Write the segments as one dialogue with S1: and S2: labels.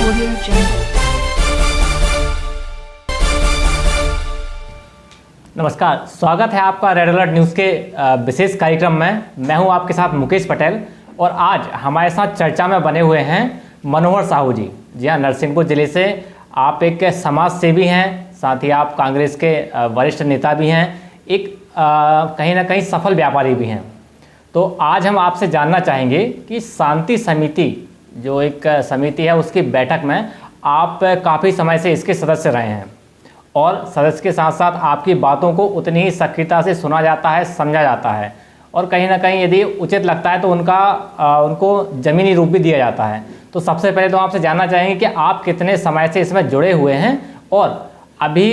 S1: Audio Jungle।
S2: नमस्कार, स्वागत है आपका रेड अलर्ट न्यूज़ के विशेष कार्यक्रम में। मैं हूं आपके साथ मुकेश पटेल और आज हमारे साथ चर्चा में बने हुए हैं मनोहर साहू जी। जी हाँ, नरसिंहपुर ज़िले से आप एक समाज सेवी हैं, साथ ही आप कांग्रेस के वरिष्ठ नेता भी हैं, एक कहीं ना कहीं सफल व्यापारी भी हैं। तो आज हम आपसे जानना चाहेंगे कि शांति समिति जो एक समिति है उसकी बैठक में आप काफ़ी समय से इसके सदस्य रहे हैं और सदस्य के साथ साथ आपकी बातों को उतनी ही सक्रियता से सुना जाता है, समझा जाता है और कहीं ना कहीं यदि उचित लगता है तो उनको ज़मीनी रूप भी दिया जाता है। तो सबसे पहले तो आपसे जानना चाहेंगे कि आप कितने समय से इसमें जुड़े हुए हैं और अभी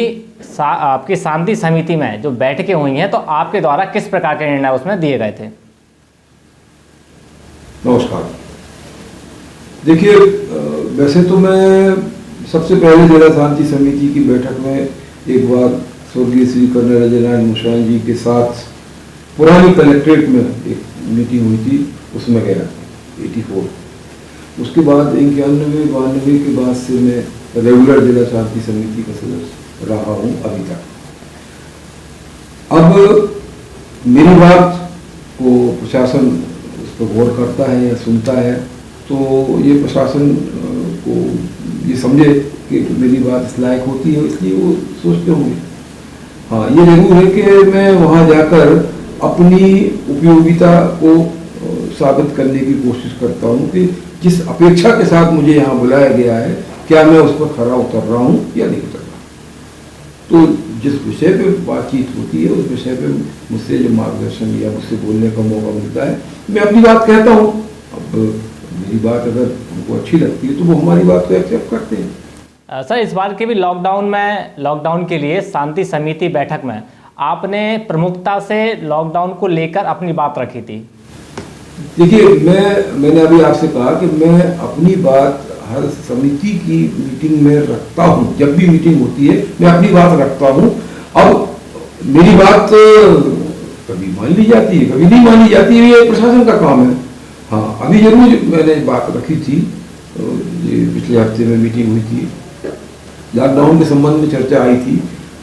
S2: आपकी शांति समिति में जो बैठकें हुई हैं तो आपके द्वारा किस प्रकार के निर्णय उसमें दिए गए थे?
S3: नमस्कार। देखिए, वैसे तो मैं सबसे पहले जिला शांति समिति की बैठक में एक बार स्वर्गीय श्री कर्नल अजय नारायण मुशान जी के साथ पुरानी कलेक्ट्रेट में एक मीटिंग हुई थी, उसमें गया 84। उसके बाद 91-92 के बाद से मैं रेगुलर जिला शांति समिति का सदस्य रहा हूँ अभी तक। अब मेरी बात को प्रशासन उस पर गौर करता है या सुनता है तो ये प्रशासन को ये समझे कि मेरी बात इस लायक होती है, इसलिए वो सोचते होंगे। हाँ, ये जरूर है कि मैं वहाँ जाकर अपनी उपयोगिता को साबित करने की कोशिश करता हूँ कि जिस अपेक्षा के साथ मुझे यहाँ बुलाया गया है क्या मैं उस पर खरा उतर रहा हूँ या नहीं उतर रहा। तो जिस विषय पे बातचीत होती है उस विषय पे मुझसे जो मार्गदर्शन या मुझसे बोलने का मौका मिलता है मैं अपनी बात कहता हूँ। अब मेरी बात अगर उनको अच्छी लगती है तो वो हमारी बात को एक्सेप्ट करते हैं।
S2: सर, इस बार के भी लॉकडाउन के लिए शांति समिति बैठक में आपने प्रमुखता से लॉकडाउन को लेकर अपनी बात रखी थी।
S3: देखिए, मैंने अभी आपसे कहा कि मैं अपनी बात हर समिति की मीटिंग में रखता हूँ। जब भी मीटिंग होती है मैं अपनी बात रखता हूँ। अब मेरी बात कभी मान ली जाती है, कभी नहीं मानी जाती है, ये प्रशासन का काम है। हाँ, अभी जरूर मैंने बात रखी थी, ये पिछले हफ्ते में मीटिंग हुई थी, लॉकडाउन के संबंध में चर्चा आई थी,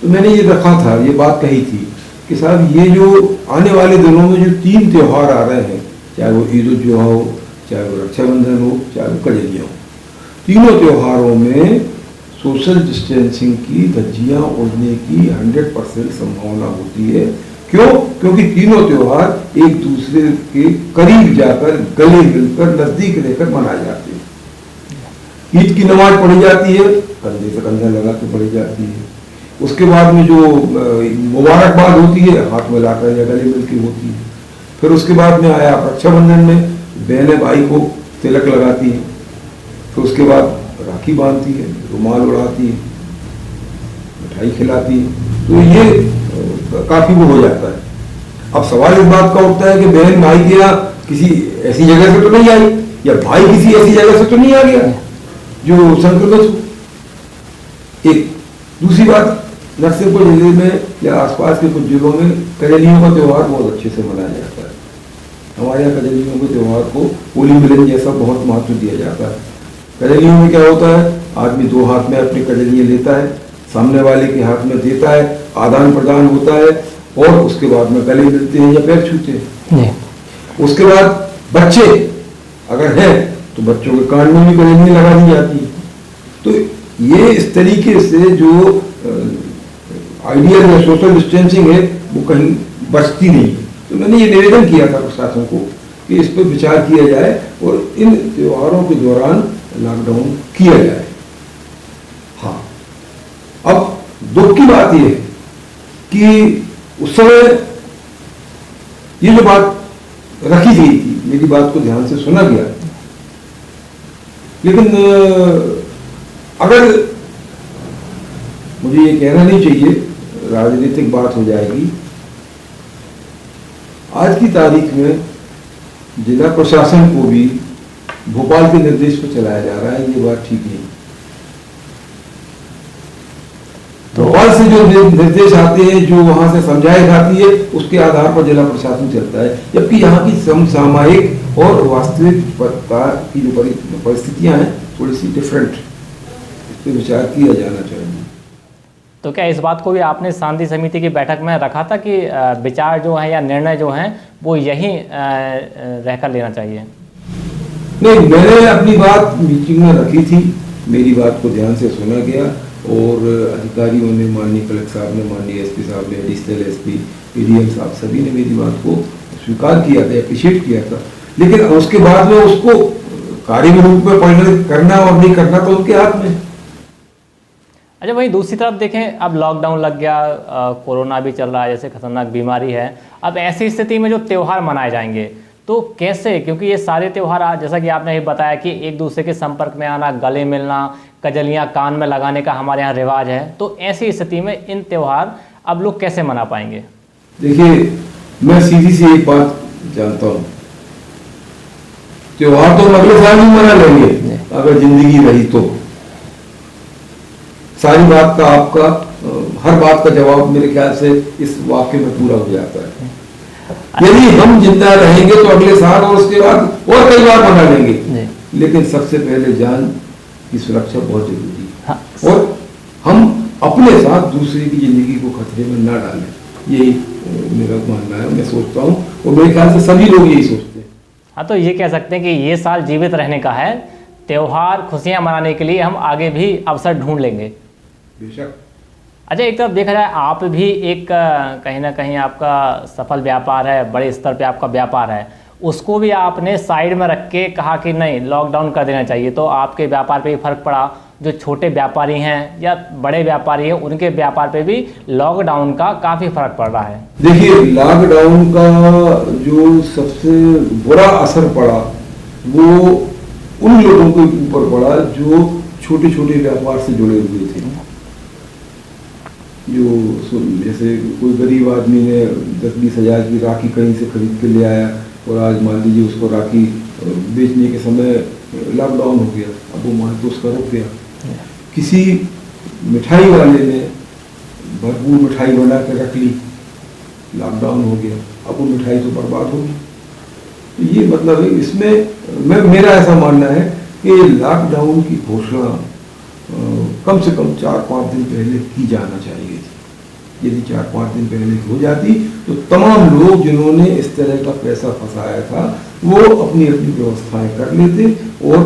S3: तो मैंने ये रखा था, ये बात कही थी कि साहब ये जो आने वाले दिनों में जो 3 त्यौहार आ रहे हैं, चाहे वो ईद उल जुहा हो, चाहे वो रक्षाबंधन हो, चाहे वो कजलियाँ हो, तीनों त्योहारों में सोशल डिस्टेंसिंग की धज्जियाँ उड़ने की 100% संभावना होती है। क्यों? क्योंकि तीनों त्योहार एक दूसरे के करीब जाकर, गले मिलकर, नजदीक रहकर मनाए जाते हैं। ईद की नमाज पढ़ी जाती है, कंधे से कंधा लगा के पढ़ी जाती है। उसके बाद में जो मुबारकबाद होती है हाथ में लाकर या गले मिल के होती है। फिर उसके बाद में आया रक्षाबंधन में बहनें भाई को तिलक लगाती है, फिर उसके बाद राखी बांधती है, रुमाल उड़ाती है, मिठाई खिलाती है। तो ये काफी वो हो जाता है। अब सवाल इस बात का उठता है कि बहन भाई के यहाँ किसी ऐसी जगह से तो नहीं आई या भाई किसी ऐसी जगह से तो नहीं आ गया जो संक्रमित हो। एक दूसरी बात, नरसिंहपुर जिले में या आसपास के कुछ जिलों में कजलियों का त्यौहार बहुत अच्छे से मनाया जाता है। हमारे यहाँ कजलियों के त्यौहार को होली मिलन जैसा बहुत महत्व दिया जाता है। कजलियों में क्या होता है, आदमी 2 हाथ में अपनी कजलियाँ लेता है, सामने वाले के हाथ में देता है, आदान प्रदान होता है और उसके बाद में गले मिलते हैं या पैर छूते हैं। उसके बाद बच्चे अगर हैं तो बच्चों के कान में भी कजलियाँ लगा दी जाती है। तो ये इस तरीके से जो आइडियल या सोशल डिस्टेंसिंग है वो कहीं बचती नहीं है। तो मैंने ये निवेदन किया था प्रशासन को कि इस पर विचार किया जाए और इन त्योहारों के दौरान लॉकडाउन किया जाए। हाँ, अब दुख की बात यह है कि उस समय ये जो बात रखी गई थी, मेरी बात को ध्यान से सुना गया, लेकिन अगर मुझे ये कहना नहीं चाहिए, राजनीतिक बात हो जाएगी। आज की तारीख में जिला प्रशासन को भी भोपाल के निर्देश पर चलाया जा रहा है, ये बात ठीक नहीं। भोपाल से जो निर्देश आते हैं, जो वहां से समझाई जाती है, उसके आधार पर जिला प्रशासन चलता है। जबकि यहाँ की समसामयिक और वास्तविक की जो परिस्थितियां हैं थोड़ी सी डिफरेंट पे विचार किया जाना चाहिए।
S2: तो क्या इस बात को भी आपने शांति समिति की बैठक में रखा था कि विचार जो है या निर्णय जो हैं वो यहीं रहकर लेना चाहिए?
S3: नहीं, मैंने अपनी बात मीटिंग में रखी थी, मेरी बात को ध्यान से सुना गया और अधिकारियों ने, माननीय कलेक्टर साहब ने, माननीय एसपी साहब ने, एडिशनल एसपी, पीडीएम साहब, सभी ने मेरी बात को स्वीकार किया था, अप्रिशिएट किया था। लेकिन उसके बाद में उसको कार्य रूप में परिणत करना और नहीं करना तो उनके हाथ में।
S2: अच्छा, वहीं दूसरी तरफ देखें, अब लॉकडाउन लग गया, कोरोना भी चल रहा है, जैसे खतरनाक बीमारी है। अब ऐसी स्थिति में जो त्यौहार मनाए जाएंगे तो कैसे? क्योंकि ये सारे त्यौहार जैसा कि आपने बताया कि एक दूसरे के संपर्क में आना, गले मिलना, कजलियाँ कान में लगाने का हमारे यहाँ रिवाज है, तो ऐसी स्थिति में इन त्यौहार अब लोग कैसे मना पाएंगे?
S3: देखिए, मैं सीधी सी एक बात जानता हूँ, त्योहार तो अगले साल ही मना लेंगे अगर जिंदगी रही तो। सारी बात का आपका हर बात का जवाब मेरे ख्याल से इस वाक्य में पूरा हो जाता है। यदि हम जिंदा रहेंगे तो अगले साल और उसके बाद और कई बार मना लेंगे, लेकिन सबसे पहले जान की सुरक्षा बहुत जरूरी है।
S2: हाँ।
S3: और हम अपने साथ दूसरे की जिंदगी को खतरे में ना डालें, यही मेरा मानना है, मैं सोचता हूँ और मेरे ख्याल से सभी लोग यही सोचते हैं।
S2: हाँ, तो ये कह सकते हैं कि ये साल जीवित रहने का है, त्यौहार खुशियाँ मनाने के लिए हम आगे भी अवसर ढूंढ लेंगे।
S3: बेशक।
S2: अच्छा, एक तरफ देखा जाए आप भी एक कहीं ना कहीं आपका सफल व्यापार है, बड़े स्तर पे आपका व्यापार है, उसको भी आपने साइड में रख के कहा कि नहीं लॉकडाउन कर देना चाहिए, तो आपके व्यापार पे भी फर्क पड़ा। जो छोटे व्यापारी हैं या बड़े व्यापारी हैं उनके व्यापार पे भी लॉकडाउन का काफ़ी फर्क पड़ रहा है।
S3: देखिए, लॉकडाउन का जो सबसे बुरा असर पड़ा वो उन लोगों के ऊपर पड़ा जो छोटे छोटे व्यापार से जुड़े हुए थे। जो जैसे कोई गरीब आदमी ने 10-20 हज़ार की राखी कहीं से खरीद के ले आया और आज मान लीजिए उसको राखी बेचने के समय लॉकडाउन हो गया, अब वो माल तो उसका रुक गया। किसी मिठाई वाले ने भरपूर मिठाई बना के रख ली, लॉकडाउन हो गया, अब वो मिठाई तो बर्बाद होगी। तो ये मतलब है, इसमें मेरा ऐसा मानना है कि लॉकडाउन की घोषणा कम से कम 4-5 दिन पहले की जाना चाहिए थी। यदि 4-5 दिन पहले हो जाती तो तमाम लोग जिन्होंने इस तरह का पैसा फंसाया था वो अपनी अपनी व्यवस्थाएं कर लेते और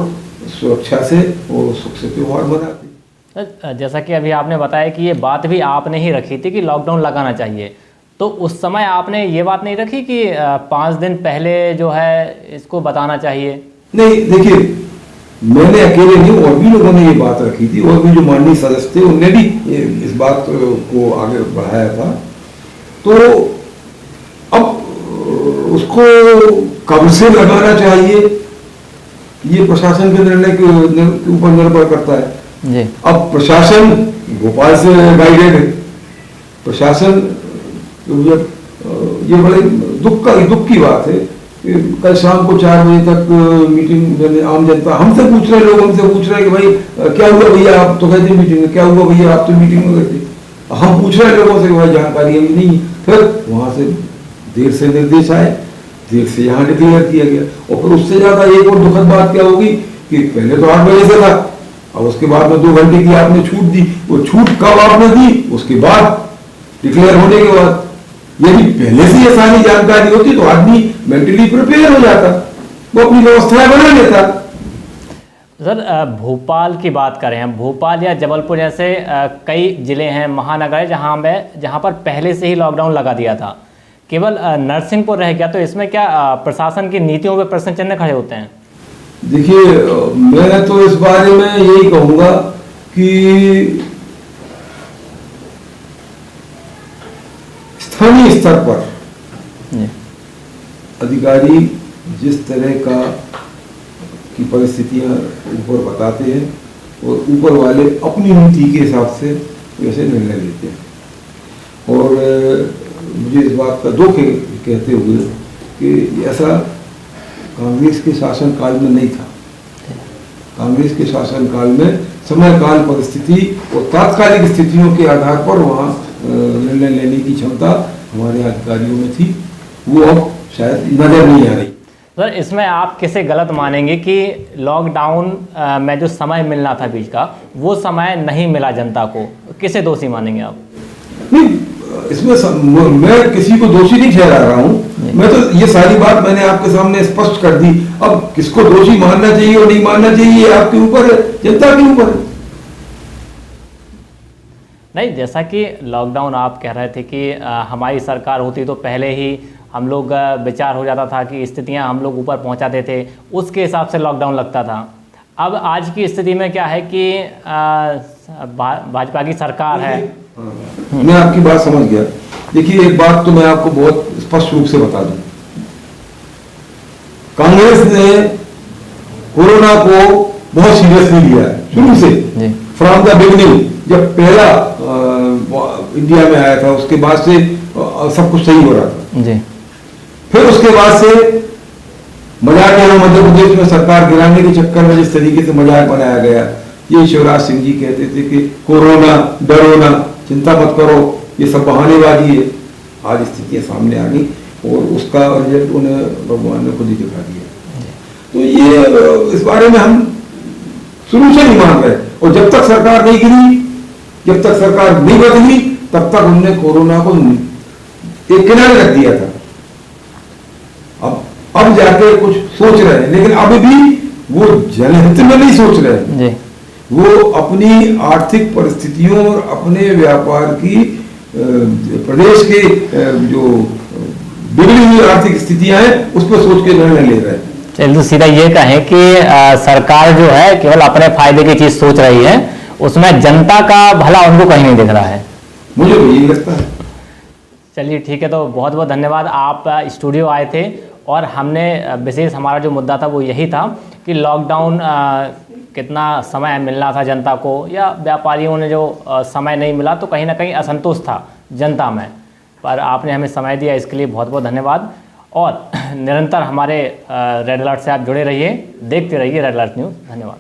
S3: सुरक्षा से और सुख से त्योहार मनाते।
S2: जैसा कि अभी आपने बताया कि ये बात भी आपने ही रखी थी कि लॉकडाउन लगाना चाहिए, तो उस समय आपने ये बात नहीं रखी कि 5 दिन पहले जो है इसको बताना चाहिए?
S3: नहीं, देखिए, मैंने अकेले नहीं, और भी लोगों ने ये बात रखी थी और भी जो माननीय सदस्य थे उनने भी इस बात को आगे बढ़ाया था। तो अब उसको कब से लगाना चाहिए ये प्रशासन के निर्णय के ऊपर निर्भर करता है जी। अब प्रशासन भोपाल से गाइडेड है, प्रशासन ये बड़े दुख की बात है। कल शाम को 4 बजे तक मीटिंग में आम जनता हमसे पूछ रहे, लोग हमसे पूछ रहे हैं कि भाई क्या हुआ भैया, आप तो गए थे मीटिंग में, क्या हुआ भैया आप तो मीटिंग में गए थे। हम पूछ रहे हैं लोगों से कि भाई जानकारी अभी नहीं। फिर वहां से देर से निर्देश आए, देर से यहाँ डिक्लेयर किया गया। और फिर उससे ज्यादा एक और दुखद बात क्या होगी कि पहले तो 8 बजे से था, और उसके बाद में 2 घंटे की आपने छूट दी। वो छूट कब आपने दी? उसके बाद डिक्लेयर होने के बाद। यदि पहले से ये सारी जानकारी होती तो आदमी मेंटली प्रिपेयर हो जाता, वो अपनी व्यवस्थाएं बना लेता।
S2: सर, भोपाल की बात करें हम, भोपाल या जबलपुर जैसे कई जिले हैं, महानगर है जहां पर पहले से ही लॉकडाउन लगा दिया था, केवल नरसिंहपुर रह गया, तो इसमें क्या प्रशासन की नीतियों पर प्रश्न चिन्ह खड़े होते हैं?
S3: देखिए, मैं तो इस बारे में यही कहूंगा कि स्थानीय स्तर पर अधिकारी जिस तरह की परिस्थितियां ऊपर बताते हैं और ऊपर वाले अपनी नीति के हिसाब से वैसे निर्णय लेते हैं। और मुझे इस बात का दुख है कहते हुए कि ऐसा कांग्रेस के शासनकाल में नहीं था। कांग्रेस के शासनकाल में समय काल परिस्थिति और तात्कालिक स्थितियों के आधार पर वहाँ निर्णय लेने की क्षमता हमारे अधिकारियों में थी, वो अब शायद नजर नहीं आ रही।
S2: सर इसमें आप किसे गलत मानेंगे कि लॉकडाउन में जो समय मिलना था बीच का वो समय नहीं मिला जनता को, किसे दोषी मानेंगे आप?
S3: नहीं, इसमें मैं किसी को दोषी नहीं ठहरा रहा हूँ। मैं तो ये सारी बात मैंने आपके सामने स्पष्ट कर दी। अब किसको दोषी मानना चाहिए और नहीं मानना चाहिए ये आपके ऊपर है, जनता के ऊपर है।
S2: नहीं, जैसा कि लॉकडाउन आप कह रहे थे कि हमारी सरकार होती तो पहले ही हम लोग विचार हो जाता था कि स्थितियां हम लोग ऊपर पहुंचाते थे, उसके हिसाब से लॉकडाउन लगता था। अब आज की स्थिति में क्या है कि भाजपा की सरकार है।
S3: मैं आपकी बात समझ गया। देखिए एक बात तो मैं आपको बहुत स्पष्ट रूप से बता दूं, कांग्रेस ने कोरोना को बहुत सीरियसली लिया है शुरू से, फ्रॉम द बिगिनिंग। जब पहला इंडिया में आया था उसके बाद से सब कुछ सही हो रहा था
S2: जी।
S3: फिर उसके बाद से मजाक यहाँ मध्य प्रदेश में सरकार गिराने के चक्कर में जिस तरीके से मजाक बनाया गया, ये शिवराज सिंह जी कहते थे कि कोरोना डरो ना, चिंता मत करो, ये सब बहानेबाजी है। आज स्थितियां सामने आ गई और उसका रिजल्ट उन्हें भगवान ने खुद ही दिखा दिया। तो ये इस बारे में हम शुरू से नहीं मान रहे, और जब तक सरकार नहीं गिरी, जब तक सरकार नहीं बदली, तब तक उनने कोरोना को एक किनारे रख दिया था। अब जाके कुछ सोच रहे हैं, लेकिन अभी भी वो जनहित में नहीं सोच रहे हैं जी। वो अपनी आर्थिक परिस्थितियों और अपने व्यापार की प्रदेश के जो बिगड़ी हुई आर्थिक स्थितियां हैं उस पर सोच के निर्णय ले रहे हैं।
S2: चलिए तो सीधा ये कहें कि सरकार जो है केवल अपने फायदे की चीज सोच रही है, उसमें जनता का भला उनको कहीं नहीं दिख रहा है,
S3: मुझे तो यही लगता है।
S2: चलिए ठीक है, तो बहुत बहुत धन्यवाद, आप स्टूडियो आए थे और हमने विशेष हमारा जो मुद्दा था वो यही था कि लॉकडाउन कितना समय मिलना था जनता को, या व्यापारियों ने जो समय नहीं मिला तो कहीं ना कहीं असंतोष था जनता में, पर आपने हमें समय दिया, इसके लिए बहुत बहुत धन्यवाद। और निरंतर हमारे रेड अलर्ट से आप जुड़े रहिए, देखते रहिए रेड अलर्ट न्यूज़। धन्यवाद।